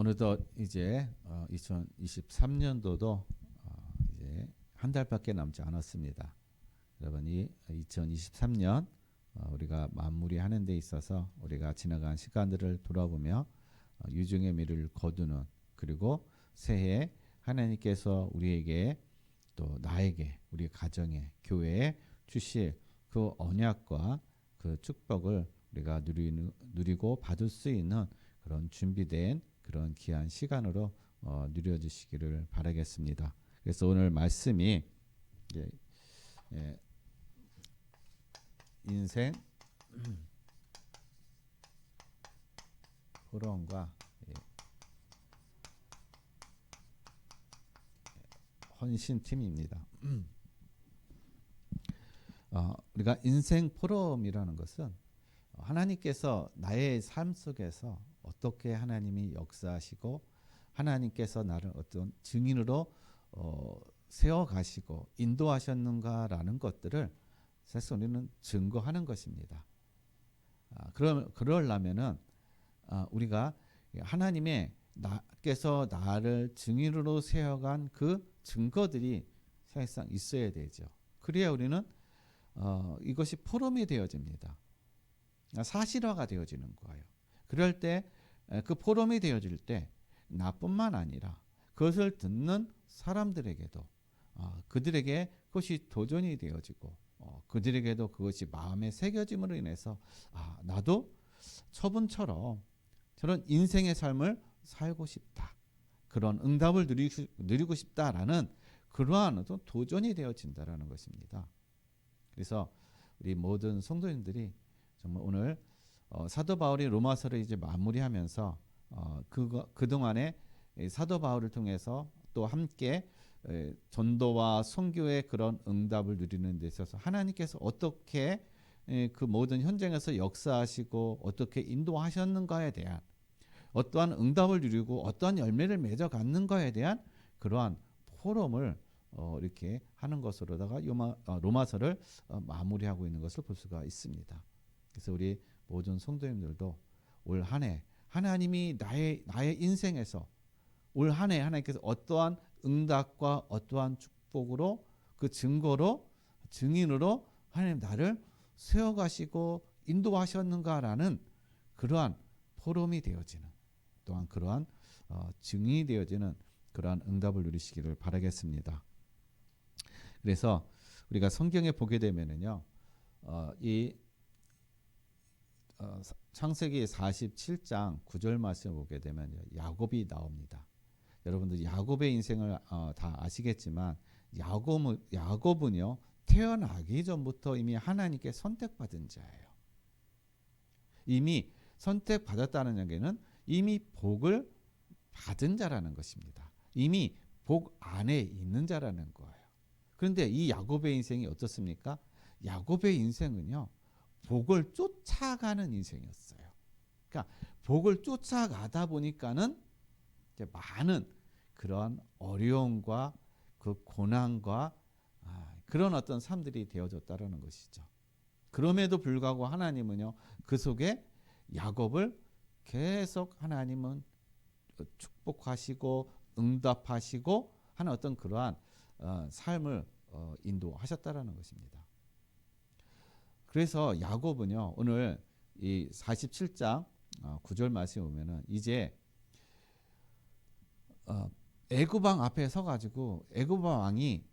어느덧 이제 2023년도도 이제 한 달밖에 남지 않았습니다. 여러분이 2023년 우리가 마무리하는 데 있어서 우리가 지나간 시간들을 돌아보며 유종의 미를 거두는, 그리고 새해 하나님께서 우리에게 또 나에게, 우리 가정에, 교회에 주실 그 언약과 그 축복을 우리가 누리고 받을 수 있는 그런 준비된 그런 귀한 시간으로 누려주시기를 바라겠습니다. 그래서 오늘 말씀이 인생 포럼과 헌신팀입니다. 우리가 인생 포럼이라는 것은 하나님께서 나의 삶 속에서 어떻게 하나님이 역사하시고 하나님께서 나를 어떤 증인으로 세워가시고 인도하셨는가라는 것들을 사실 우리는 증거하는 것입니다. 그러려면은 우리가 하나님의 나께서 나를 증인으로 세워간 그 증거들이 사실상 있어야 되죠. 그래야 우리는 이것이 포럼이 되어집니다. 사실화가 되어지는 거예요. 그럴 때 그 포럼이 되어질 때 나뿐만 아니라 그것을 듣는 사람들에게도 그들에게 그것이 도전이 되어지고 그들에게도 그것이 마음에 새겨짐으로 인해서 나도 저분처럼 저런 인생의 삶을 살고 싶다, 그런 응답을 누리고 싶다라는 그러한 어떤 도전이 되어진다라는 것입니다. 그래서 우리 모든 성도님들이 정말 오늘 사도 바울이 로마서를 이제 마무리하면서 그 동안에 사도 바울을 통해서 또 함께 전도와 선교의 그런 응답을 누리는 데 있어서 하나님께서 어떻게 그 모든 현장에서 역사하시고 어떻게 인도하셨는가에 대한 어떠한 응답을 누리고 어떠한 열매를 맺어갔는가에 대한 그러한 포럼을 이렇게 하는 것으로다가 로마서를 마무리하고 있는 것을 볼 수가 있습니다. 그래서 우리 모든 성도님들도 올 한 해 하나님이 나의 인생에서 올 한 해 하나님께서 어떠한 응답과 어떠한 축복으로 그 증인으로 하나님 나를 세워가시고 인도하셨는가라는 그러한 포럼이 되어지는, 또한 그러한 증인이 되어지는 그러한 응답을 누리시기를 바라겠습니다. 그래서 우리가 성경에 보게 되면은요, 이 창세기 47장 9절 말씀을 보게 되면 야곱이 나옵니다. 여러분들 야곱의 인생을 다 아시겠지만 야곱은요 태어나기 전부터 이미 하나님께 선택받은 자예요. 이미 선택받았다는 얘기는 이미 복을 받은 자라는 것입니다. 이미 복 안에 있는 자라는 거예요. 그런데 이 야곱의 인생이 어떻습니까? 야곱의 인생은요 복을 쫓아가는 인생이었어요. 그러니까 복을 쫓아가다 보니까는 이제 많은 그런 어려움과 그 고난과 그런 어떤 삶들이 되어졌다라는 것이죠. 그럼에도 불구하고 하나님은요 그 속에 야곱을 계속 하나님은 축복하시고 응답하시고 하는 어떤 그러한 삶을 인도하셨다라는 것입니다. 그래서 야곱은요 오늘 이 47장 9절 말씀에 보면은 이제 애굽 왕 앞에 서가지고 애굽 왕이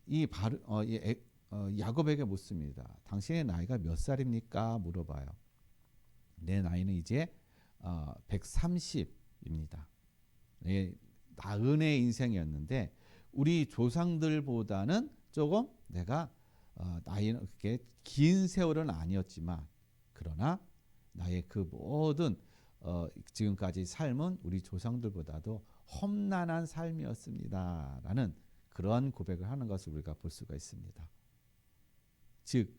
야곱에게 묻습니다. 당신의 나이가 몇 살입니까? 물어봐요. 내 나이는 이제 130입니다. 나흔의 인생이었는데 우리 조상들보다는 조금 내가 나이는 그렇게 긴 세월은 아니었지만 그러나 나의 그 모든 지금까지 삶은 우리 조상들보다도 험난한 삶이었습니다 라는 그러한 고백을 하는 것을 우리가 볼 수가 있습니다. 즉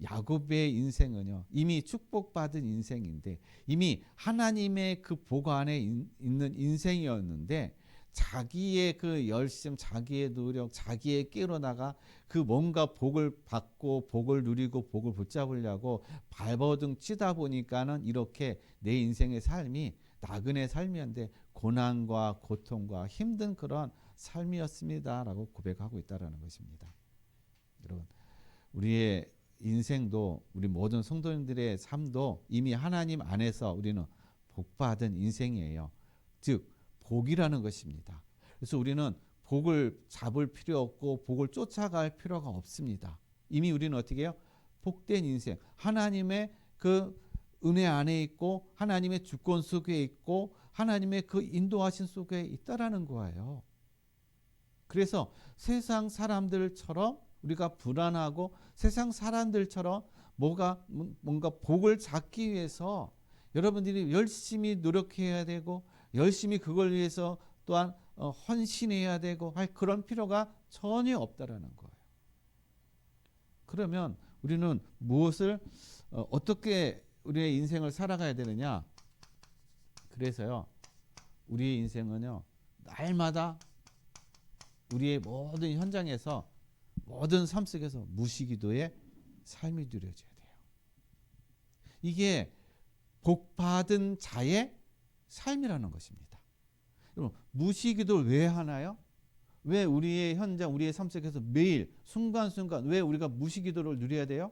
야곱의 인생은요 이미 축복받은 인생인데 이미 하나님의 그 복 안에 있는 인생이었는데 자기의 그 열심, 자기의 노력, 자기의 깨어나가 그 뭔가 복을 받고 복을 누리고 복을 붙잡으려고 발버둥 치다 보니까는 이렇게 내 인생의 삶이 나그네 삶이었는데 고난과 고통과 힘든 그런 삶이었습니다라고 고백하고 있다라는 것입니다. 여러분, 우리의 인생도 우리 모든 성도님들의 삶도 이미 하나님 안에서 우리는 복받은 인생이에요. 즉 복이라는 것입니다. 그래서 우리는 복을 잡을 필요 없고 복을 쫓아갈 필요가 없습니다. 이미 우리는 어떻게 해요? 복된 인생, 하나님의 그 은혜 안에 있고 하나님의 주권 속에 있고 하나님의 그 인도하신 속에 있다라는 거예요. 그래서 세상 사람들처럼 우리가 불안하고 세상 사람들처럼 뭔가 복을 잡기 위해서 여러분들이 열심히 노력해야 되고 열심히 그걸 위해서 또한 헌신해야 되고 할 그런 필요가 전혀 없다라는 거예요. 그러면 우리는 무엇을 어떻게 우리의 인생을 살아가야 되느냐? 그래서요, 우리의 인생은요, 날마다 우리의 모든 현장에서 모든 삶 속에서 무시기도의 삶이 누려져야 돼요. 이게 복받은 자의 삶이라는 것입니다. 여러분, 무시기도를 왜 하나요? 왜 우리의 현장, 우리의 삶 속에서 매일 순간순간 왜 우리가 무시기도를 누려야 돼요?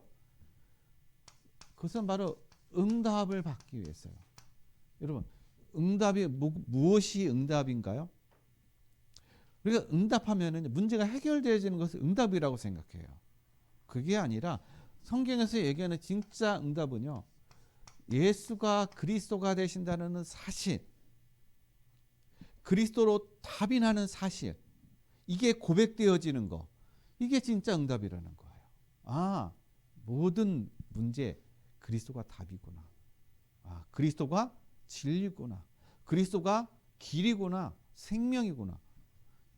그것은 바로 응답을 받기 위해서요. 여러분, 응답이 무엇이 응답인가요? 우리가 응답하면 문제가 해결되어지는 것을 응답이라고 생각해요. 그게 아니라 성경에서 얘기하는 진짜 응답은요, 예수가 그리스도가 되신다는 사실, 그리스도로 답이 나는 사실, 이게 고백되어지는 거, 이게 진짜 응답이라는 거예요. 아, 모든 문제 그리스도가 답이구나. 아, 그리스도가 진리구나. 그리스도가 길이구나. 생명이구나.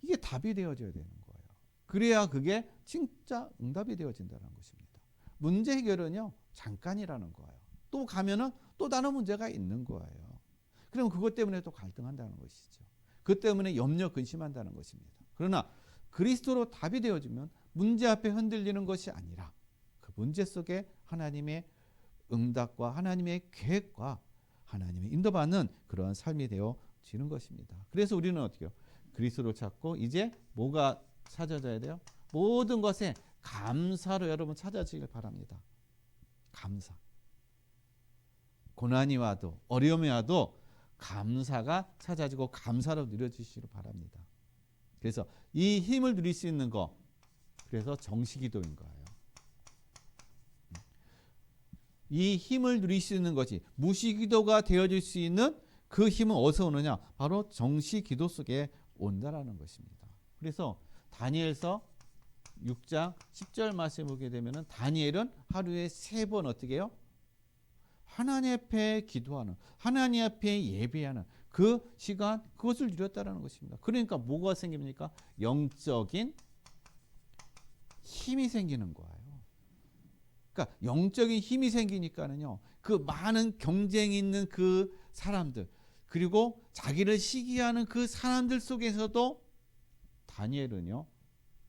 이게 답이 되어져야 되는 거예요. 그래야 그게 진짜 응답이 되어진다는 것입니다. 문제 해결은요, 잠깐이라는 거예요. 또 가면은 또 다른 문제가 있는 거예요. 그럼 그것 때문에 또 갈등한다는 것이죠. 그 때문에 염려 근심한다는 것입니다. 그러나 그리스도로 답이 되어지면 문제 앞에 흔들리는 것이 아니라 그 문제 속에 하나님의 응답과 하나님의 계획과 하나님의 인도받는 그런 삶이 되어지는 것입니다. 그래서 우리는 어떻게 해요? 그리스도를 찾고 이제 뭐가 찾아져야 돼요? 모든 것에 감사로 여러분 찾아지길 바랍니다. 감사. 고난이 와도 어려움이 와도 감사가 찾아지고 감사로 누려지시길 바랍니다. 그래서 이 힘을 누릴 수 있는 거, 그래서 정시기도인 거예요. 이 힘을 누릴 수 있는 것이 무시기도가 되어질 수 있는 그 힘은 어디서 오느냐? 바로 정시기도 속에 온다라는 것입니다. 그래서 다니엘서 6장 10절 말씀 보게 되면은 다니엘은 하루에 3번 어떻게 해요? 하나님 앞에 기도하는, 하나님 앞에 예배하는 그 시간, 그것을 누렸다라는 것입니다. 그러니까 뭐가 생깁니까? 영적인 힘이 생기는 거예요. 그러니까 영적인 힘이 생기니까는요, 그 많은 경쟁이 있는 그 사람들, 그리고 자기를 시기하는 그 사람들 속에서도 다니엘은요,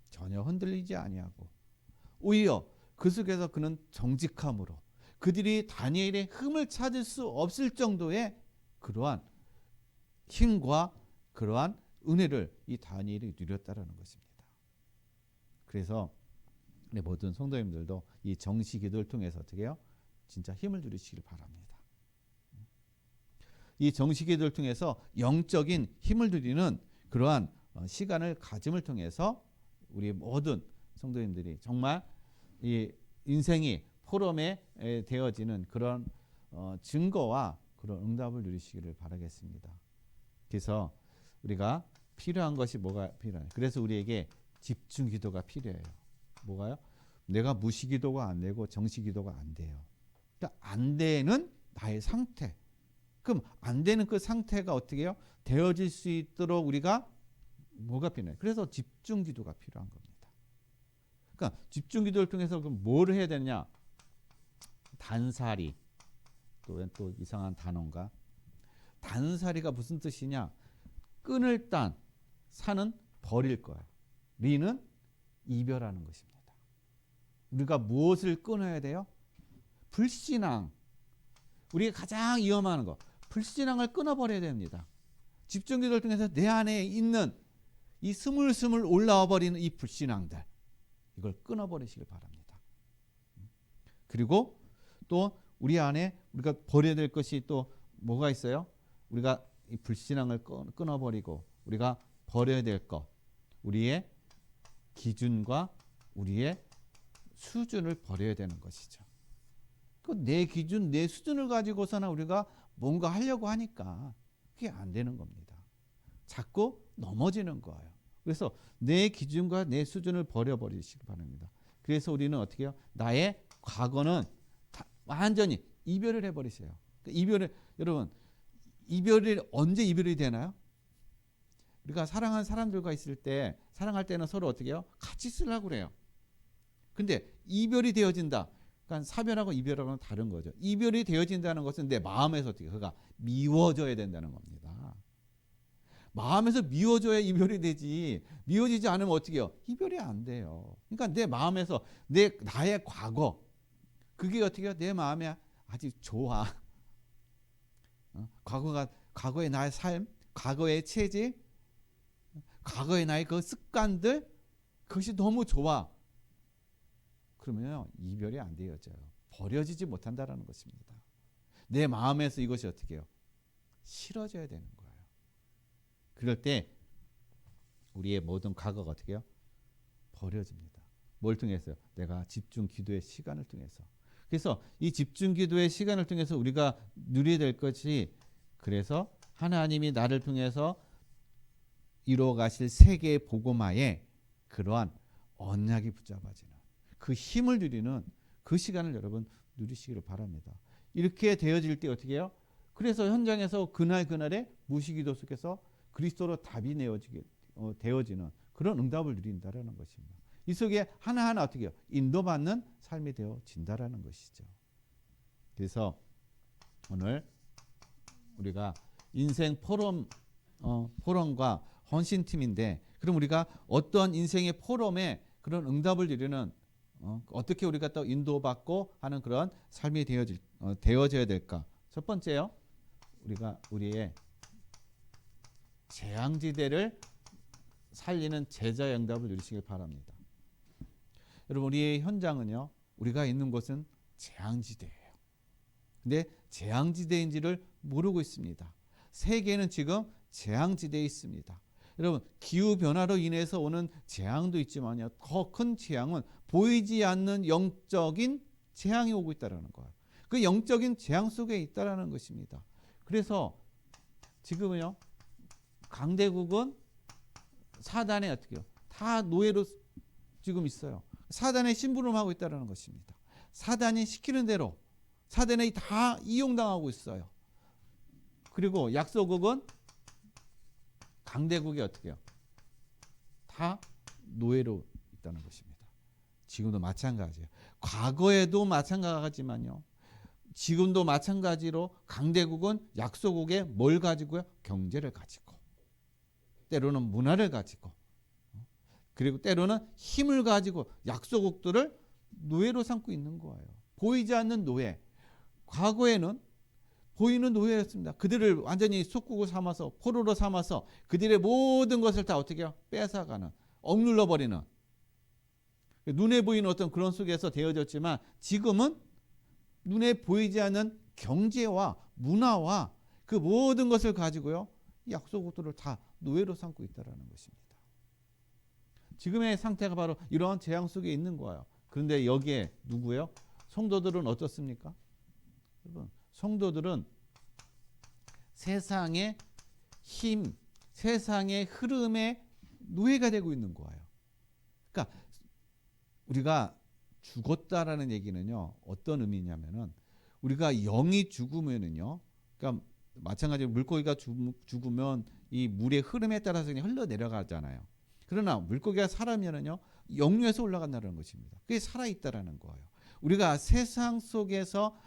전혀 흔들리지 아니하고 오히려 그 속에서 그는 정직함으로 그들이 다니엘의 흠을 찾을 수 없을 정도의 그러한 힘과 그러한 은혜를 이 다니엘이 누렸다라는 것입니다. 그래서 우리 모든 성도님들도 이 정시 기도를 통해서 어떻게 해요? 진짜 힘을 누리시길 바랍니다. 이 정시 기도를 통해서 영적인 힘을 누리는 그러한 시간을 가짐을 통해서 우리 모든 성도님들이 정말 이 인생이 포럼에 되어지는 그런 증거와 그런 응답을 누리시기를 바라겠습니다. 그래서 우리가 필요한 것이 뭐가 필요해요? 그래서 우리에게 집중 기도가 필요해요. 뭐가요? 내가 무시 기도가 안 되고 정시 기도가 안 돼요. 그러니까 안 되는 나의 상태. 그럼 안 되는 그 상태가 어떻게 해요? 되어질 수 있도록 우리가 뭐가 필요해요? 그래서 집중 기도가 필요한 겁니다. 그러니까 집중 기도를 통해서 그럼 뭘 해야 되느냐? 단사리. 또 이상한 단어인가? 단사리가 무슨 뜻이냐? 끊을 딴, 사는 버릴 거야. 리는 이별하는 것입니다. 우리가 무엇을 끊어야 돼요? 불신앙. 우리가 가장 위험한 거. 불신앙을 끊어버려야 됩니다. 집중기도를 통해서 내 안에 있는 이 스물스물 올라와 버리는 이 불신앙들, 이걸 끊어버리시길 바랍니다. 그리고 또 우리 안에 우리가 버려야 될 것이 또 뭐가 있어요? 우리가 이 불신앙을 끊어버리고 우리가 버려야 될 것, 우리의 기준과 우리의 수준을 버려야 되는 것이죠. 내 기준, 내 수준을 가지고서는 우리가 뭔가 하려고 하니까 그게 안 되는 겁니다. 자꾸 넘어지는 거예요. 그래서 내 기준과 내 수준을 버려버리시기 바랍니다. 그래서 우리는 어떻게 해요? 나의 과거는 완전히 이별을 해버리세요. 여러분, 이별이 언제 이별이 되나요? 우리가 사랑하는 사람들과 있을 때, 사랑할 때는 서로 어떻게 해요? 같이 쓰려고 그래요. 근데 이별이 되어진다. 그러니까 사별하고 이별하고는 다른 거죠. 이별이 되어진다는 것은 내 마음에서 어떻게 그가 미워져야 된다는 겁니다. 마음에서 미워져야 이별이 되지. 미워지지 않으면 어떻게 해요? 이별이 안 돼요. 그러니까 내 마음에서 나의 과거, 그게 어떻게 해요? 내 마음에 아주 좋아. 과거의 나의 삶, 과거의 체질, 과거의 나의 그 습관들, 그것이 너무 좋아. 그러면 이별이 안 되어져요. 버려지지 못한다라는 것입니다. 내 마음에서 이것이 어떻게 해요? 싫어져야 되는 거예요. 그럴 때 우리의 모든 과거가 어떻게 해요? 버려집니다. 뭘 통해서요? 내가 집중 기도의 시간을 통해서. 그래서 이 집중 기도의 시간을 통해서 우리가 누려야 될 것이, 그래서 하나님이 나를 통해서 이루어 가실 세계의 복음화에 그러한 언약이 붙잡아지는 그 힘을 누리는 그 시간을 여러분 누리시기를 바랍니다. 이렇게 되어질 때 어떻게 해요? 그래서 현장에서 그날의 무시기도 속에서 그리스도로 답이 되어지는 그런 응답을 누린다라는 것입니다. 이 속에 하나하나 어떻게 해요? 인도받는 삶이 되어진다라는 것이죠. 그래서 오늘 우리가 인생 포럼과 헌신팀인데, 그럼 우리가 어떤 인생의 포럼에 그런 응답을 누리는 어떻게 우리가 또 인도받고 하는 그런 삶이 되어져야 될까? 첫 번째요, 우리가 우리의 재앙지대를 살리는 제자의 응답을 누리시길 바랍니다. 여러분, 우리의 현장은요, 우리가 있는 곳은 재앙지대예요. 근데 재앙지대인지를 모르고 있습니다. 세계는 지금 재앙지대에 있습니다. 여러분, 기후변화로 인해서 오는 재앙도 있지만요, 더 큰 재앙은 보이지 않는 영적인 재앙이 오고 있다는 거예요. 그 영적인 재앙 속에 있다는 것입니다. 그래서 지금은요, 강대국은 사단에 어떻게 해요? 다 노예로 지금 있어요. 사단의 심부름하고 있다는 것입니다. 사단이 시키는 대로 사단이 다 이용당하고 있어요. 그리고 약소국은 강대국이 어떻게 해요? 다 노예로 있다는 것입니다. 지금도 마찬가지예요. 과거에도 마찬가지지만요, 지금도 마찬가지로 강대국은 약소국에 뭘 가지고요? 경제를 가지고, 때로는 문화를 가지고, 그리고 때로는 힘을 가지고 약소국들을 노예로 삼고 있는 거예요. 보이지 않는 노예. 과거에는 보이는 노예였습니다. 그들을 완전히 속국을 삼아서, 포로로 삼아서 그들의 모든 것을 다 어떻게 해요? 뺏어가는, 억눌러버리는, 눈에 보이는 어떤 그런 속에서 되어졌지만, 지금은 눈에 보이지 않는 경제와 문화와 그 모든 것을 가지고요, 약소국들을 다 노예로 삼고 있다는 것입니다. 지금의 상태가 바로 이러한 재앙 속에 있는 거예요. 그런데 여기에 누구예요? 성도들은 어떻습니까? 여러분, 성도들은 세상의 힘, 세상의 흐름에 노예가 되고 있는 거예요. 그러니까 우리가 죽었다라는 얘기는요, 어떤 의미냐면은, 우리가 영이 죽으면은요, 그러니까 마찬가지로 물고기가 죽으면 이 물의 흐름에 따라서 그냥 흘러 내려가잖아요. 그러나 물고기가 살아면은요, 영류에서 올라간다는 것입니다. 그게 살아있다라는 거예요. 우리가 세상 속에서,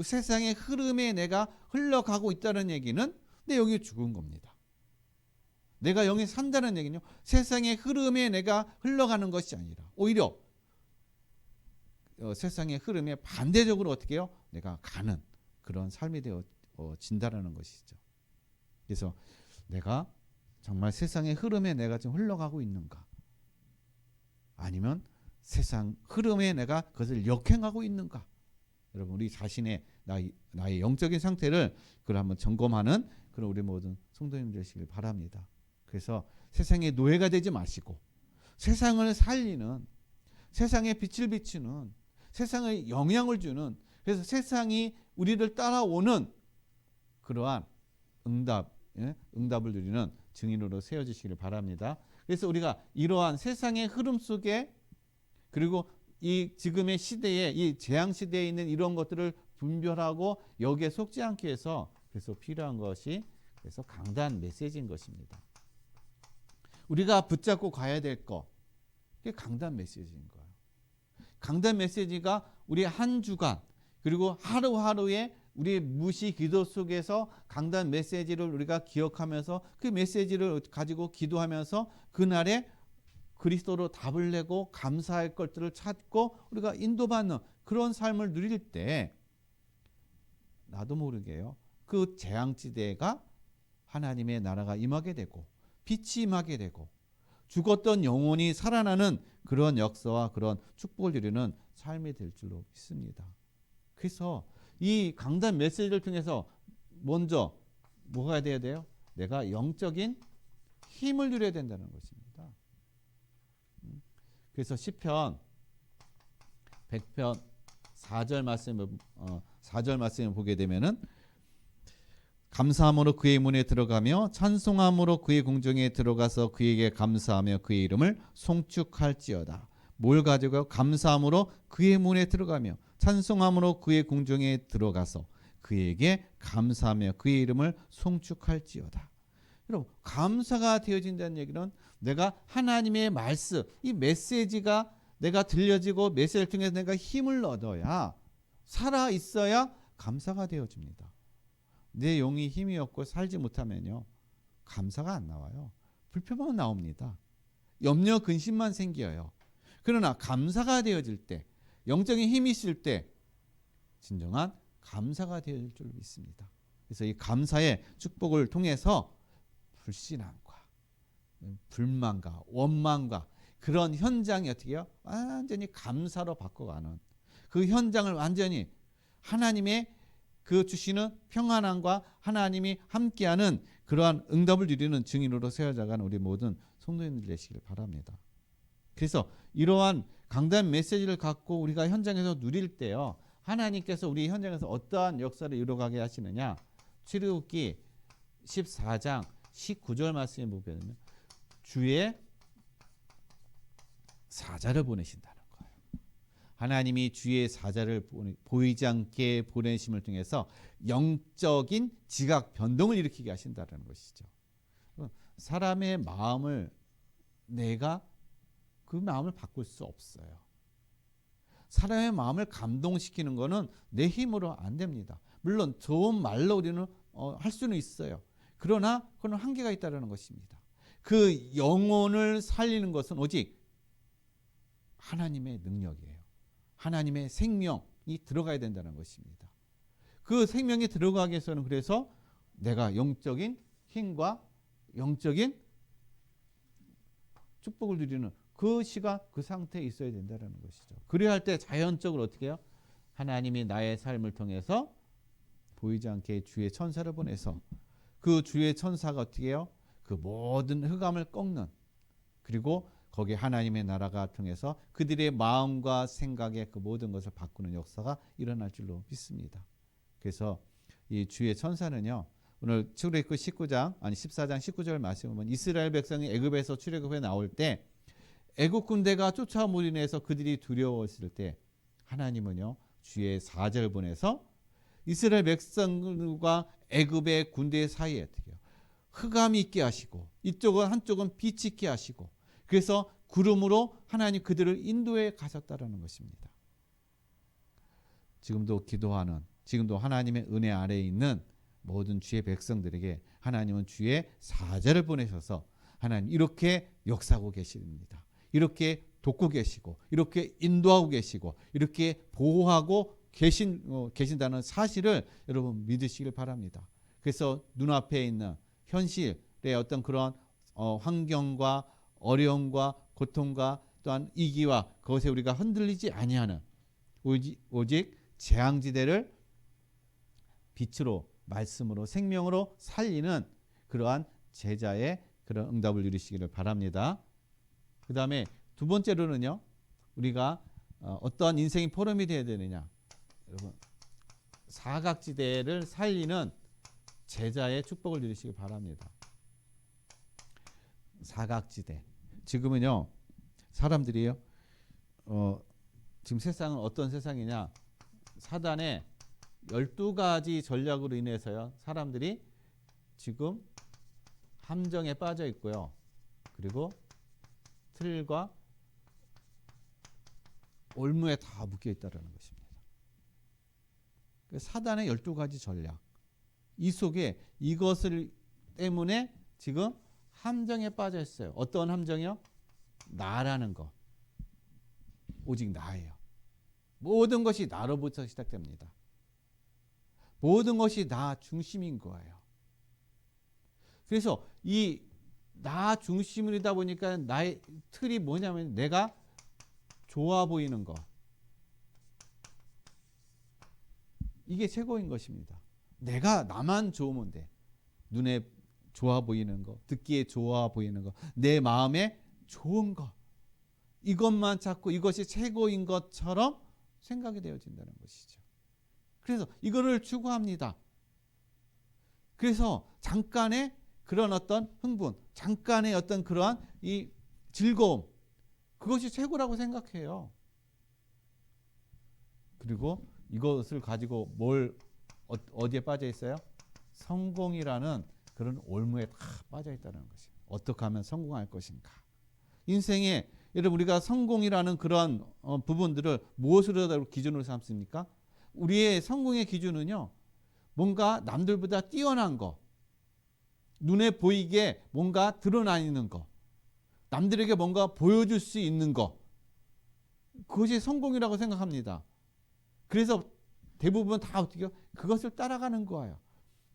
세상의 흐름에 내가 흘러가고 있다는 얘기는 내 영이 죽은 겁니다. 내가 영이 산다는 얘기는요, 세상의 흐름에 내가 흘러가는 것이 아니라 오히려 세상의 흐름에 반대적으로 어떻게 해요? 내가 가는 그런 삶이 되어진다라는 것이죠. 그래서 내가 정말 세상의 흐름에 내가 지금 흘러가고 있는가? 아니면 세상 흐름에 내가 그것을 역행하고 있는가? 여러분, 우리 자신의 나의 영적인 상태를 그걸 한번 점검하는 그런 우리 모든 성도님들 되시길 바랍니다. 그래서 세상의 노예가 되지 마시고 세상을 살리는, 세상에 빛을 비추는, 세상에 영향을 주는, 그래서 세상이 우리를 따라오는 그러한 응답을 누리는 증인으로 세워지시길 바랍니다. 그래서 우리가 이러한 세상의 흐름 속에, 그리고 이 지금의 시대에, 이 재앙 시대에 있는 이런 것들을 분별하고 여기에 속지 않기 위해서 그래서 필요한 것이 그래서 강단 메시지인 것입니다. 우리가 붙잡고 가야 될 것, 그게 강단 메시지인 거예요. 강단 메시지가 우리 한 주간 그리고 하루하루의 우리 무시 기도 속에서 강단 메시지를 우리가 기억하면서 그 메시지를 가지고 기도하면서 그날에 그리스도로 답을 내고 감사할 것들을 찾고 우리가 인도받는 그런 삶을 누릴 때 나도 모르게요, 그 재앙지대가 하나님의 나라가 임하게 되고 빛이 임하게 되고 죽었던 영혼이 살아나는 그런 역사와 그런 축복을 누리는 삶이 될 줄로 믿습니다. 그래서 이 강단 메시지를 통해서 먼저 뭐가 돼야 돼요? 내가 영적인 힘을 누려야 된다는 것입니다. 그래서 시편 100편 4절 말씀을 보게 되면은 감사함으로 그의 문에 들어가며 찬송함으로 그의 궁정에 들어가서 그에게 감사하며 그의 이름을 송축할지어다. 뭘 가지고요? 감사함으로 그의 문에 들어가며 찬송함으로 그의 궁정에 들어가서 그에게 감사하며 그의 이름을 송축할지어다. 여러분, 감사가 되어진다는 얘기는 내가 하나님의 말씀, 이 메시지가 내가 들려지고 메시지를 통해서 내가 힘을 얻어야, 살아 있어야 감사가 되어집니다. 내 영이 힘이 없고 살지 못하면요, 감사가 안 나와요. 불평만 나옵니다. 염려 근심만 생겨요. 그러나 감사가 되어질 때, 영적인 힘이 있을 때 진정한 감사가 되어질 줄 믿습니다. 그래서 이 감사의 축복을 통해서 불신앙과 불만과 원망과 그런 현장이 어떻게 해요? 완전히 감사로 바꿔가는, 그 현장을 완전히 하나님의 그 주시는 평안함과 하나님이 함께하는 그러한 응답을 누리는 증인으로 세워져가는 우리 모든 성도님들 되시길 바랍니다. 그래서 이러한 강단 메시지를 갖고 우리가 현장에서 누릴 때요, 하나님께서 우리 현장에서 어떠한 역사를 이루어가게 하시느냐, 출애굽기 14장 19절 말씀에 보면 주의 사자를 보내신다는 거예요. 하나님이 주의 사자를 보이지 않게 보내심을 통해서 영적인 지각 변동을 일으키게 하신다는 것이죠. 사람의 마음을 내가 그 마음을 바꿀 수 없어요. 사람의 마음을 감동시키는 것은 내 힘으로 안 됩니다. 물론 좋은 말로 우리는 할 수는 있어요. 그러나 그건 한계가 있다는 것입니다. 그 영혼을 살리는 것은 오직 하나님의 능력이에요. 하나님의 생명이 들어가야 된다는 것입니다. 그 생명이 들어가기 위해서는 그래서 내가 영적인 힘과 영적인 축복을 누리는 그 시간, 그 상태에 있어야 된다는 것이죠. 그래야 할 때 자연적으로 어떻게 해요? 하나님이 나의 삶을 통해서 보이지 않게 주의 천사를 보내서 그 주의 천사가 어떻게 해요? 그 모든 흑암을 꺾는, 그리고 거기에 하나님의 나라가 통해서 그들의 마음과 생각의 그 모든 것을 바꾸는 역사가 일어날 줄로 믿습니다. 그래서 이 주의 천사는요, 오늘 출애굽기 14장 19절 말씀을 보면 이스라엘 백성이 애굽에서 출애굽해 나올 때 애굽 군대가 쫓아옴으로 인해서 그들이 두려웠을 때 하나님은요, 주의 사자를 보내서 이스라엘 백성과 애굽의 군대 사이에 어떻게 해요? 흑암이 있게 하시고 이쪽은 한쪽은 빛이 있게 하시고, 그래서 구름으로 하나님 그들을 인도해 가셨다라는 것입니다. 지금도 기도하는, 지금도 하나님의 은혜 아래에 있는 모든 주의 백성들에게 하나님은 주의 사자를 보내셔서 하나님 이렇게 역사하고 계십니다. 이렇게 돕고 계시고 이렇게 인도하고 계시고 이렇게 보호하고 계신다는 사실을 여러분 믿으시길 바랍니다. 그래서 눈앞에 있는 현실에 어떤 그런 환경과 어려움과 고통과 또한 이기와 그것에 우리가 흔들리지 아니하는 오직 재앙지대를 빛으로 말씀으로 생명으로 살리는 그러한 제자의 그런 응답을 누리시기를 바랍니다. 그 다음에 두 번째로는요, 우리가 어떠한 인생이 포럼이 되어야 되느냐. 여러분, 사각지대를 살리는 제자의 축복을 누리시기 바랍니다. 사각지대. 지금은요, 사람들이요, 지금 세상은 어떤 세상이냐. 사단의 12가지 전략으로 인해서요, 사람들이 지금 함정에 빠져 있고요. 그리고 틀과 올무에 다 묶여 있다는 것입니다. 사단의 12가지 전략. 이 속에 이것을 때문에 지금 함정에 빠져 있어요. 어떤 함정이요? 나라는 것. 오직 나예요. 모든 것이 나로부터 시작됩니다. 모든 것이 나 중심인 거예요. 그래서 이 나 중심이다 보니까 나의 틀이 뭐냐면 내가 좋아 보이는 것. 이게 최고인 것입니다. 내가 나만 좋으면 돼. 눈에 좋아 보이는 거, 듣기에 좋아 보이는 거, 내 마음에 좋은 거. 이것만 찾고 이것이 최고인 것처럼 생각이 되어진다는 것이죠. 그래서 이거를 추구합니다. 그래서 잠깐의 그런 어떤 흥분, 잠깐의 어떤 그러한 이 즐거움, 그것이 최고라고 생각해요. 그리고 이것을 가지고 어디에 빠져 있어요? 성공이라는 그런 올무에 다 빠져 있다는 것이에요. 어떻게 하면 성공할 것인가? 인생에 여러분 우리가 성공이라는 그런 부분들을 무엇으로 기준으로 삼습니까? 우리의 성공의 기준은요, 뭔가 남들보다 뛰어난 거, 눈에 보이게 뭔가 드러나는 거, 남들에게 뭔가 보여줄 수 있는 거, 그것이 성공이라고 생각합니다. 그래서 대부분 다 어떻게 해요? 그것을 따라가는 거예요.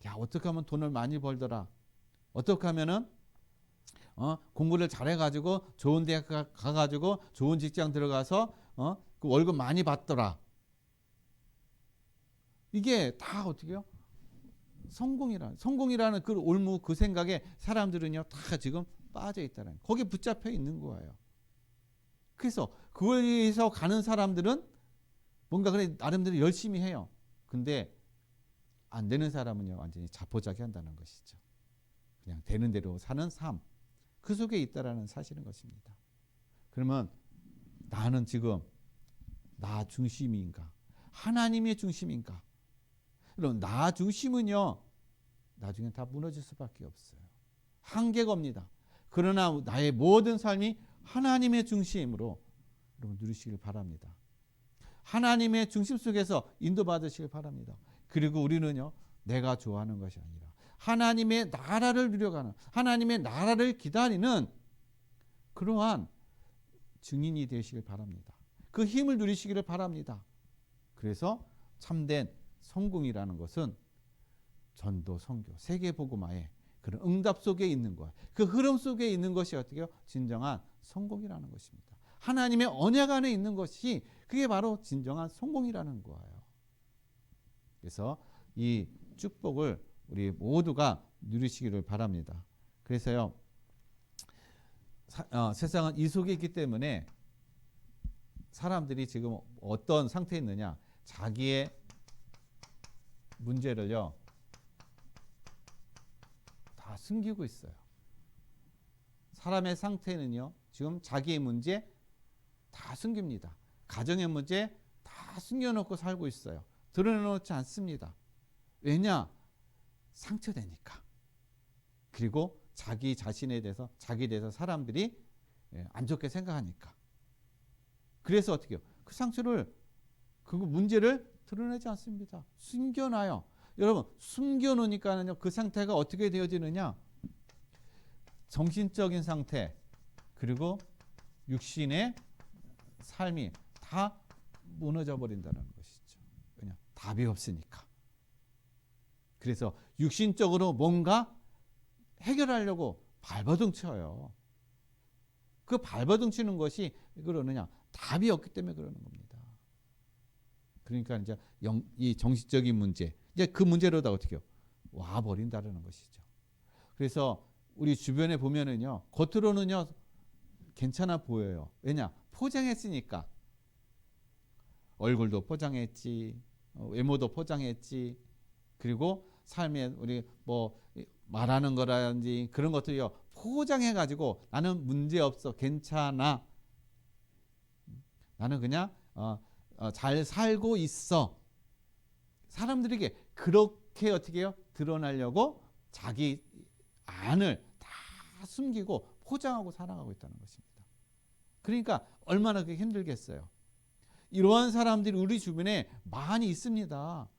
야, 어떻게 하면 돈을 많이 벌더라. 어떻게 하면은 공부를 잘해가지고 좋은 대학 가가지고 좋은 직장 들어가서 그 월급 많이 받더라. 이게 다 어떻게 해요? 성공이라는 그 올무 그 생각에 사람들은요 다 지금 빠져 있다는, 거기에 붙잡혀 있는 거예요. 그래서 그걸 위해서 가는 사람들은 뭔가 그래 나름대로 열심히 해요. 근데 안 되는 사람은요 완전히 자포자기한다는 것이죠. 그냥 되는 대로 사는 삶, 그 속에 있다라는 사실인 것입니다. 그러면 나는 지금 나 중심인가? 하나님의 중심인가? 그럼 나 중심은요 나중에 다 무너질 수밖에 없어요. 한계가 옵니다. 그러나 나의 모든 삶이 하나님의 중심으로 여러분 누리시길 바랍니다. 하나님의 중심 속에서 인도받으시길 바랍니다. 그리고 우리는요 내가 좋아하는 것이 아니라 하나님의 나라를 누려가는, 하나님의 나라를 기다리는 그러한 증인이 되시길 바랍니다. 그 힘을 누리시기를 바랍니다. 그래서 참된 성공이라는 것은 전도, 선교, 세계복음화의 그런 응답 속에 있는 것, 그 흐름 속에 있는 것이 어떻게 진정한 성공이라는 것입니다. 하나님의 언약 안에 있는 것이 그게 바로 진정한 성공이라는 거예요. 그래서 이 축복을 우리 모두가 누리시기를 바랍니다. 그래서요 세상은 이 속에 있기 때문에 사람들이 지금 어떤 상태에 있느냐, 자기의 문제를요 다 숨기고 있어요. 사람의 상태는요 지금 자기의 문제 다 숨깁니다. 가정의 문제 다 숨겨놓고 살고 있어요. 드러내놓지 않습니다. 왜냐? 상처되니까. 그리고 자기 자신에 대해서, 자기에 대해서 사람들이 안 좋게 생각하니까. 그래서 어떻게 해요? 그 상처를, 그 문제를 드러내지 않습니다. 숨겨놔요. 여러분, 숨겨놓으니까는요, 그 상태가 어떻게 되어지느냐? 정신적인 상태, 그리고 육신의 삶이 다 무너져 버린다는 것이죠. 왜냐? 답이 없으니까. 그래서 육신적으로 뭔가 해결하려고 발버둥 쳐요. 그 발버둥 치는 것이 그러느냐? 답이 없기 때문에 그러는 겁니다. 그러니까 이제 이 정신적인 문제, 이제 그 문제로다 어떻게 해요? 와 버린다라는 것이죠. 그래서 우리 주변에 보면은요, 겉으로는요 괜찮아 보여요. 왜냐? 포장했으니까. 얼굴도 포장했지, 외모도 포장했지, 그리고 삶에 우리 뭐 말하는 거라든지 그런 것들이요 포장해가지고 나는 문제 없어, 괜찮아, 나는 그냥 잘 살고 있어. 사람들에게 그렇게 어떻게 해요? 드러나려고 자기 안을 다 숨기고 포장하고 살아가고 있다는 것입니다. 그러니까 얼마나 그게 힘들겠어요. 이러한 사람들이 우리 주변에 많이 있습니다.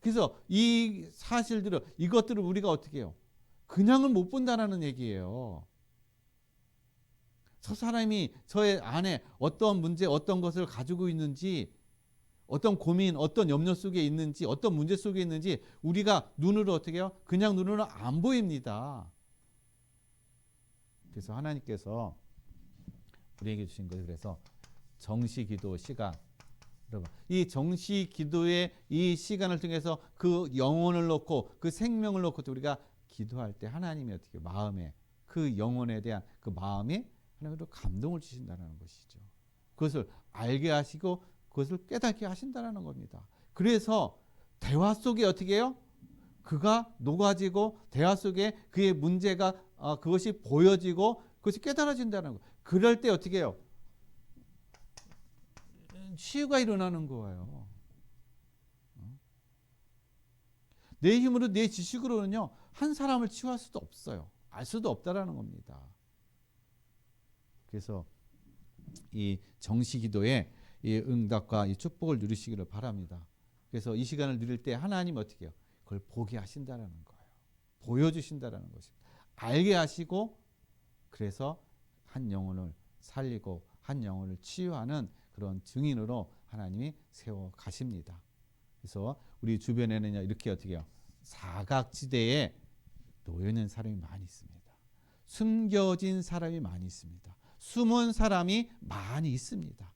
그래서 이 사실들을, 이것들을 우리가 어떻게 해요? 그냥은 못 본다는 얘기예요. 저 사람이 저의 안에 어떤 문제, 어떤 것을 가지고 있는지, 어떤 고민, 어떤 염려 속에 있는지, 어떤 문제 속에 있는지 우리가 눈으로 어떻게 해요? 그냥 눈으로 안 보입니다. 그래서 하나님께서 우리에게 주신 것이, 그래서 정시기도 시간, 여러분 이 정시기도의 이 시간을 통해서 그 영혼을 놓고 그 생명을 놓고 우리가 기도할 때 하나님이 어떻게 마음에 그 영혼에 대한 그 마음이 하나님으로 감동을 주신다는 것이죠. 그것을 알게 하시고 그것을 깨닫게 하신다는 겁니다. 그래서 대화 속에 어떻게 해요? 그가 녹아지고 대화 속에 그의 문제가 그것이 보여지고 그것이 깨달아진다는 거. 그럴 때 어떻게 해요? 치유가 일어나는 거예요. 내 힘으로, 내 지식으로는요 한 사람을 치유할 수도 없어요. 알 수도 없다라는 겁니다. 그래서 이 정시기도에 이 응답과 이 축복을 누리시기를 바랍니다. 그래서 이 시간을 누릴 때 하나님 어떻게 해요? 그걸 보게 하신다라는 거예요. 보여주신다라는 것입니다. 알게 하시고, 그래서 한 영혼을 살리고 한 영혼을 치유하는 그런 증인으로 하나님이 세워 가십니다. 그래서 우리 주변에는 이렇게 어떻게 해요? 사각지대에 놓여 있는 사람이 많이 있습니다. 숨겨진 사람이 많이 있습니다. 숨은 사람이 많이 있습니다.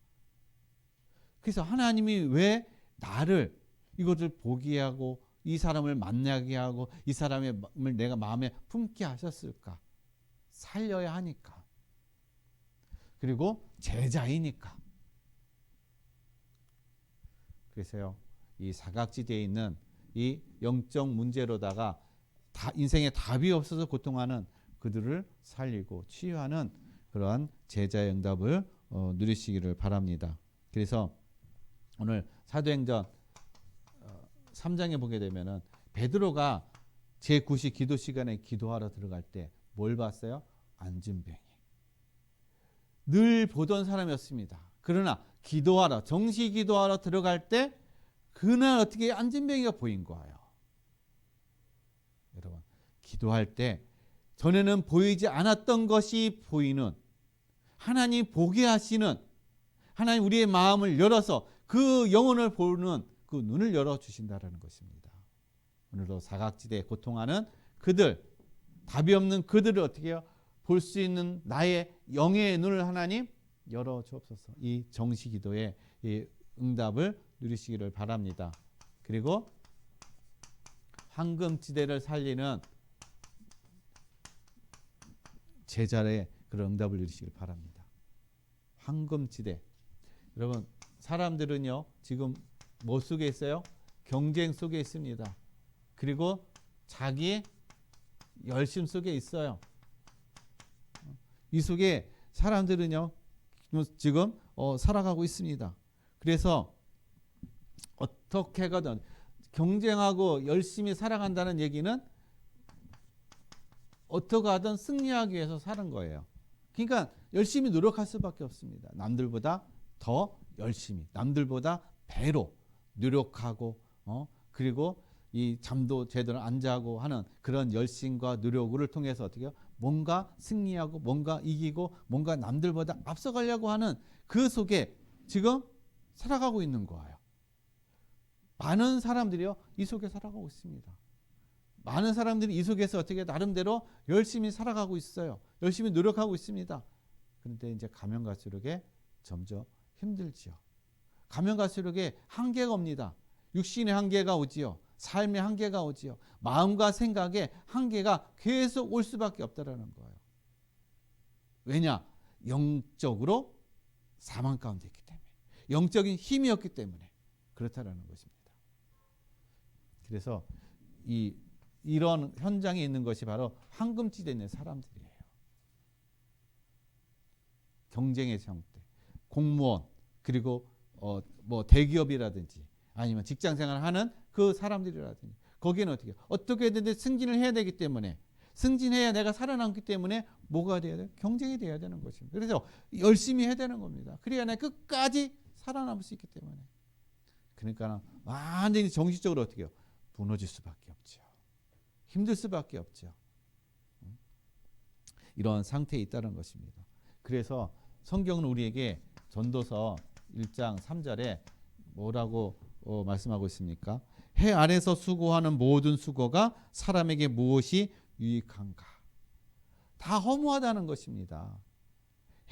그래서 하나님이 왜 나를 이것을 보게 하고 이 사람을 만나게 하고 이 사람을 내가 마음에 품게 하셨을까? 살려야 하니까. 그리고 제자이니까. 그래서요, 이 사각지대에 있는 이 영적 문제로다가 인생에 답이 없어서 고통하는 그들을 살리고 치유하는 그러한 제자의 응답을 누리시기를 바랍니다. 그래서 오늘 사도행전 3장에 보게 되면은 베드로가 제9시 기도 시간에 기도하러 들어갈 때 뭘 봤어요? 안진뱅이. 늘 보던 사람이었습니다. 그러나 기도하러, 정시 기도하러 들어갈 때 그날 어떻게 안진뱅이가 보인 거예요. 여러분, 기도할 때 전에는 보이지 않았던 것이 보이는, 하나님 보게 하시는, 하나님 우리의 마음을 열어서 그 영혼을 보는 그 눈을 열어주신다는 것입니다. 오늘도 사각지대에 고통하는 그들, 답이 없는 그들을 어떻게 해요? 볼 수 있는 나의 영의 눈을 하나님 열어주옵소서. 이 정시기도의 이 응답을 누리시기를 바랍니다. 그리고 황금지대를 살리는 제자의 그런 응답을 누리시길 바랍니다. 황금지대. 여러분, 사람들은요 지금 뭐 속에 있어요? 경쟁 속에 있습니다. 그리고 자기 열심 속에 있어요. 이 속에 사람들은요 지금 살아가고 있습니다. 그래서 어떻게 하든 경쟁하고 열심히 살아간다는 얘기는 어떻게 하든 승리하기 위해서 사는 거예요. 그러니까 열심히 노력할 수밖에 없습니다. 남들보다 더 열심히, 남들보다 배로 노력하고 그리고 이 잠도 제대로 안 자고 하는 그런 열심과 노력을 통해서 어떻게 해요? 뭔가 승리하고 뭔가 이기고 뭔가 남들보다 앞서가려고 하는 그 속에 지금 살아가고 있는 거예요. 많은 사람들이요 이 속에 살아가고 있습니다. 많은 사람들이 이 속에서 어떻게 나름대로 열심히 살아가고 있어요. 열심히 노력하고 있습니다. 그런데 이제 가면 갈수록에 점점 힘들지요. 가면 갈수록에 한계가 옵니다. 육신의 한계가 오지요. 삶의 한계가 오지요. 마음과 생각에 한계가 계속 올 수밖에 없다라는 거예요. 왜냐? 영적으로 사망 가운데 있기 때문에. 영적인 힘이 없기 때문에 그렇다라는 것입니다. 그래서 이런 현장에 있는 것이 바로 황금지대에 있는 사람들이에요. 경쟁의 형태, 공무원, 그리고 뭐 대기업이라든지 아니면 직장생활을 하는 그 사람들이라든지 거기는 어떻게 해야 승진을 해야 되기 때문에 승진해야 내가 살아남기 때문에 뭐가 돼야 돼요? 경쟁이 돼야 되는 것입니다. 그래서 열심히 해야 되는 겁니다. 그래야 내가 끝까지 살아남을 수 있기 때문에. 그러니까 완전히 정신적으로 어떻게 해요? 무너질 수밖에 없죠. 힘들 수밖에 없죠. 이런 상태에 있다는 것입니다. 그래서 성경은 우리에게 전도서 1장 3절에 뭐라고 말씀하고 있습니까? 해 아래서 수고하는 모든 수고가 사람에게 무엇이 유익한가? 다 허무하다는 것입니다.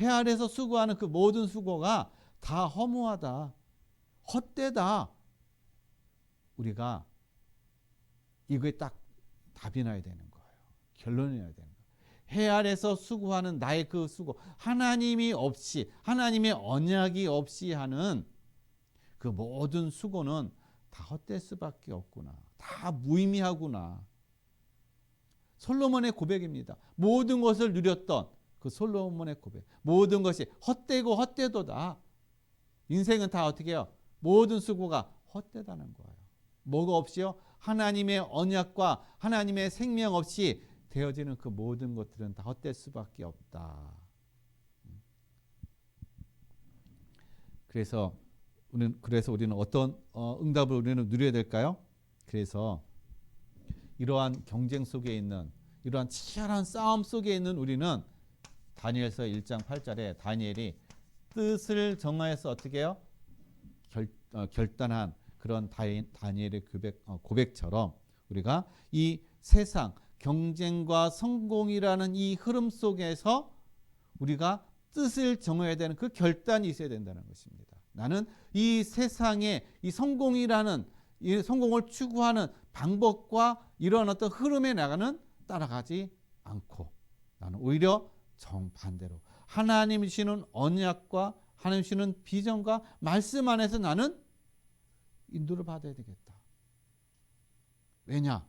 해 아래서 수고하는 그 모든 수고가 다 허무하다. 헛되다. 우리가 이거에 딱 답이 나야 되는 거예요. 결론이 나야 되는 거예요. 해 아래서 수고하는 나의 그 수고, 하나님이 없이, 하나님의 언약이 없이 하는 그 모든 수고는 다 헛될 수밖에 없구나. 다 무의미하구나. 솔로몬의 고백입니다. 모든 것을 누렸던 그 솔로몬의 고백. 모든 것이 헛되고 헛되도다. 인생은 다 어떻게 해요? 모든 수고가 헛되다는 거예요. 뭐가 없이요? 하나님의 언약과 하나님의 생명 없이 되어지는 그 모든 것들은 다 헛될 수밖에 없다. 그래서 우리는 어떤 응답을 우리는 누려야 될까요? 그래서 이러한 경쟁 속에 있는 이러한 치열한 싸움 속에 있는 우리는 다니엘서 1장 8절에 다니엘이 뜻을 정하여서 어떻게 해요? 결단한 그런 다니엘의 고백처럼 우리가 이 세상 경쟁과 성공이라는 이 흐름 속에서 우리가 뜻을 정해야 되는 그 결단이 있어야 된다는 것입니다. 나는 이 세상의 이 성공이라는 이 성공을 추구하는 방법과 이런 어떤 흐름에 나가는 따라가지 않고 나는 오히려 정반대로 하나님 주시는 언약과 하나님 주시는 비전과 말씀 안에서 나는 인도를 받아야 되겠다. 왜냐?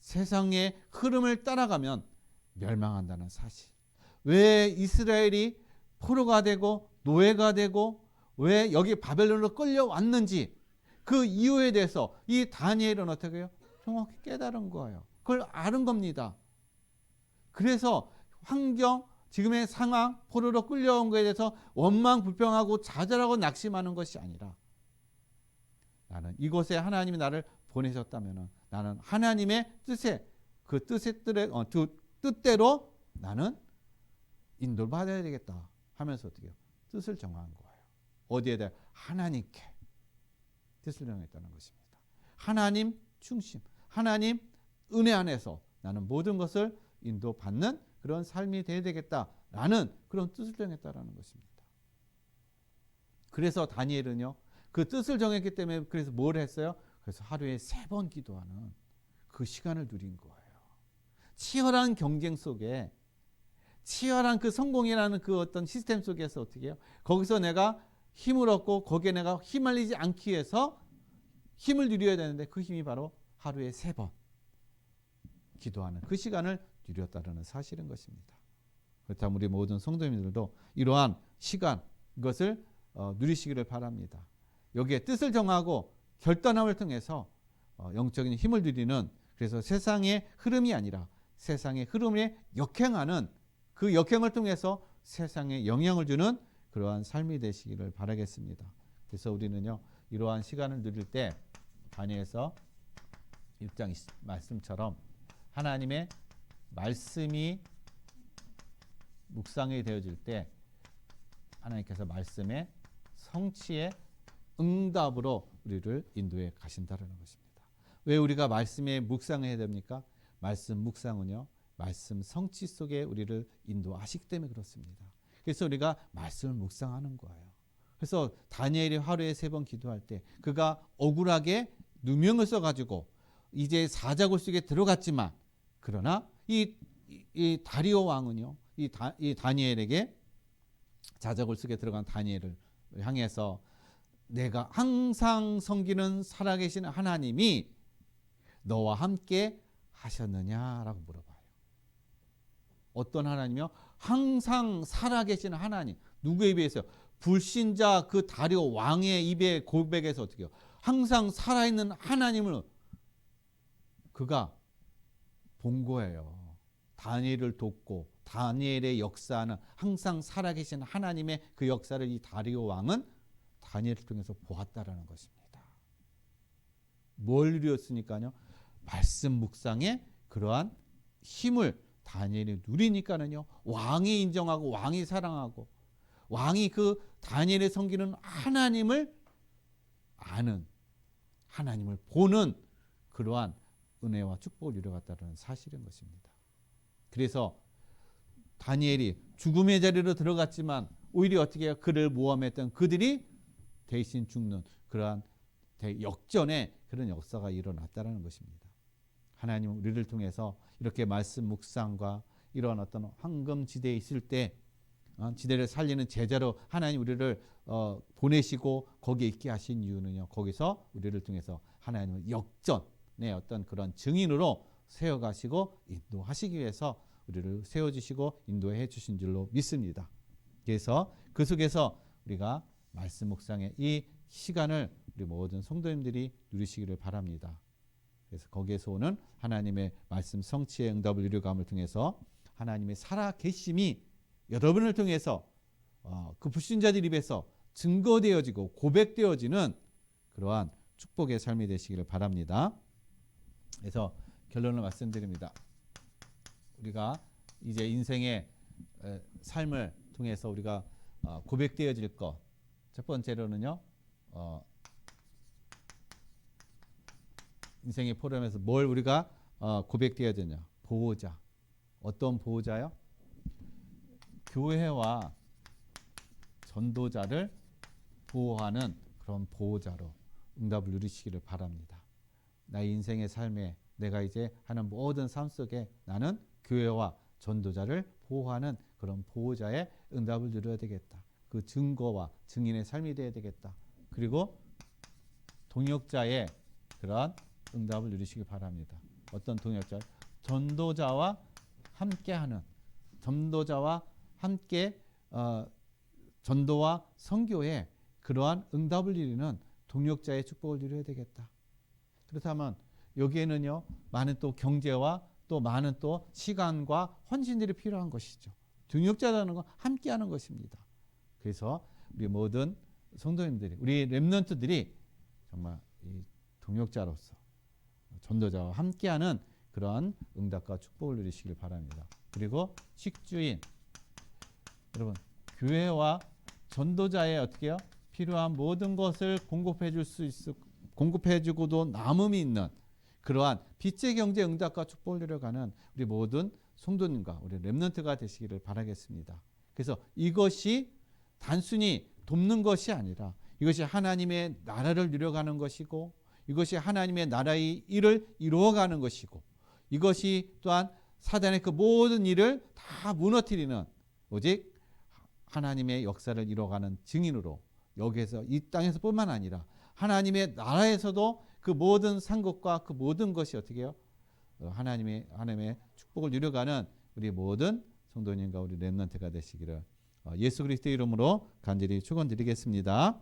세상의 흐름을 따라가면 멸망한다는 사실. 왜 이스라엘이 포로가 되고 노예가 되고 왜 여기 바벨론으로 끌려왔는지 그 이유에 대해서 이 다니엘은 어떻게 해요? 정확히 깨달은 거예요. 그걸 아는 겁니다. 그래서 환경, 지금의 상황, 포로로 끌려온 것에 대해서 원망, 불평하고 좌절하고 낙심하는 것이 아니라 나는 이곳에 하나님이 나를 보내셨다면 나는 하나님의 뜻에 그 뜻대로 나는 인도를 받아야 되겠다 하면서 어떻게 해요? 뜻을 정한 거예요. 어디에 대해? 하나님께 뜻을 정했다는 것입니다. 하나님 중심, 하나님 은혜 안에서 나는 모든 것을 인도받는 그런 삶이 되어야 되겠다라는 그런 뜻을 정했다라는 것입니다. 그래서 다니엘은요. 그 뜻을 정했기 때문에 그래서 뭘 했어요? 그래서 하루에 3번 기도하는 그 시간을 누린 거예요. 치열한 경쟁 속에 치열한 그 성공이라는 그 어떤 시스템 속에서 어떻게 해요? 거기서 내가 힘을 얻고 거기에 내가 휘말리지 않기 위해서 힘을 누려야 되는데 그 힘이 바로 하루에 3번 기도하는 그 시간을 누렸다는 사실인 것입니다. 그렇다면 우리 모든 성도님들도 이러한 시간 이것을 누리시기를 바랍니다. 여기에 뜻을 정하고 결단함을 통해서 영적인 힘을 누리는 그래서 세상의 흐름이 아니라 세상의 흐름에 역행하는 그 역행을 통해서 세상에 영향을 주는 그러한 삶이 되시기를 바라겠습니다. 그래서 우리는요 이러한 시간을 누릴 때 다니엘서 1장 말씀처럼 하나님의 말씀이 묵상이 되어질 때 하나님께서 말씀의 성취의 응답으로 우리를 인도해 가신다는 것입니다. 왜 우리가 말씀에 묵상해야 됩니까? 말씀 묵상은요, 말씀 성취 속에 우리를 인도하시기 때문에 그렇습니다. 그래서 우리가 말씀을 묵상하는 거예요. 그래서 다니엘이 하루에 3번 기도할 때 그가 억울하게 누명을 써가지고 이제 사자굴 속에 들어갔지만, 그러나 이 다리오 왕은요, 이 다니엘에게, 사자굴 속에 들어간 다니엘을 향해서 내가 항상 섬기는 살아계신 하나님이 너와 함께 하셨느냐라고 물어봐요. 어떤 하나님이요? 항상 살아계신 하나님. 누구에 비해서요? 불신자 그 다리오 왕의 입에 고백해서 어떻게 해요? 항상 살아있는 하나님을 그가 본 거예요. 다니엘을 돕고 다니엘의 역사는 항상 살아계신 하나님의 그 역사를 이 다리오 왕은 다니엘을 통해서 보았다라는 것입니다. 뭘 이루었으니까요? 말씀 묵상에 그러한 힘을 다니엘이 누리니까는요, 왕이 인정하고 왕이 사랑하고 왕이 그 다니엘의 섬기는 하나님을 아는, 하나님을 보는 그러한 은혜와 축복을 이루어갔다는 사실인 것입니다. 그래서 다니엘이 죽음의 자리로 들어갔지만 오히려 어떻게 해요? 그를 모함했던 그들이 대신 죽는 그러한 역전의 그런 역사가 일어났다는 것입니다. 하나님은 우리를 통해서 이렇게 말씀 묵상과 이런 어떤 황금지대에 있을 때 지대를 살리는 제자로 하나님 우리를 보내시고 거기에 있게 하신 이유는요, 거기서 우리를 통해서 하나님은 역전의 어떤 그런 증인으로 세워가시고 인도하시기 위해서 우리를 세워주시고 인도해 주신 줄로 믿습니다. 그래서 그 속에서 우리가 말씀 묵상의 이 시간을 우리 모든 성도님들이 누리시기를 바랍니다. 그래서 거기에서 오는 하나님의 말씀 성취의 응답을 이루감을 통해서 하나님의 살아계심이 여러분을 통해서 그 불신자들 입에서 증거되어지고 고백되어지는 그러한 축복의 삶이 되시기를 바랍니다. 그래서 결론을 말씀드립니다. 우리가 이제 인생의 삶을 통해서 우리가 고백되어질 것, 첫 번째로는요, 인생의 포럼에서 뭘 우리가 고백되어야 되냐? 보호자. 어떤 보호자요? 교회와 전도자를 보호하는 그런 보호자로 응답을 누리시기를 바랍니다. 나의 인생의 삶에 내가 이제 하는 모든 삶 속에 나는 교회와 전도자를 보호하는 그런 보호자의 응답을 누려야 되겠다. 그 증거와 증인의 삶이 되어야 되겠다. 그리고 동역자의 그러한 응답을 누리시기 바랍니다. 어떤 동역자? 전도자와 함께하는, 전도자와 함께 전도와 선교에 그러한 응답을 누리는 동역자의 축복을 누려야 되겠다. 그렇다면 여기에는요, 많은 또 경제와 또 많은 또 시간과 헌신들이 필요한 것이죠. 동역자라는 건 함께하는 것입니다. 그래서 우리 모든 성도님들이, 우리 렘넌트들이 정말 이 동역자로서 전도자와 함께하는 그러한 응답과 축복을 누리시길 바랍니다. 그리고 식주인, 여러분 교회와 전도자의 어떻게 해요? 필요한 모든 것을 공급해 줄 수 있어, 공급해 주고도 남음이 있는 그러한 빛의 경제 응답과 축복을 누려가는 우리 모든 성도님과 우리 렘넌트가 되시기를 바라겠습니다. 그래서 이것이 단순히 돕는 것이 아니라 이것이 하나님의 나라를 누려가는 것이고, 이것이 하나님의 나라의 일을 이루어가는 것이고, 이것이 또한 사단의 그 모든 일을 다 무너뜨리는 오직 하나님의 역사를 이루어가는 증인으로 여기에서 이 땅에서 뿐만 아니라 하나님의 나라에서도 그 모든 상급과 그 모든 것이 어떻게 해요? 하나님의 축복을 누려가는 우리 모든 성도님과 우리 렘넌트가 되시기를 예수 그리스도의 이름으로 간절히 축원드리겠습니다.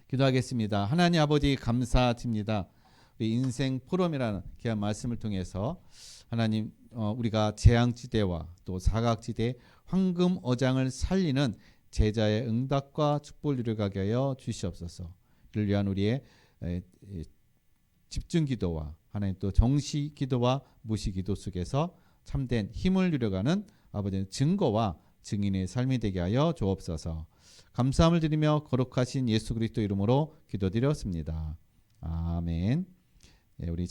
기도하겠습니다. 하나님 아버지 감사드립니다. 우리 인생 포럼이라는 귀한 말씀을 통해서 하나님 우리가 재앙지대와 또 사각지대 황금 어장을 살리는 제자의 응답과 축복을 누려가게 하여 주시옵소서. 이를 위한 우리의 집중 기도와 하나님 또 정시 기도와 무시 기도 속에서 참된 힘을 누려가는 아버지의 증거와 증인의 삶이 되게 하여 주옵소서. 감사함을 드리며 거룩하신 예수 그리스도 이름으로 기도드렸습니다. 아멘. 예, 우리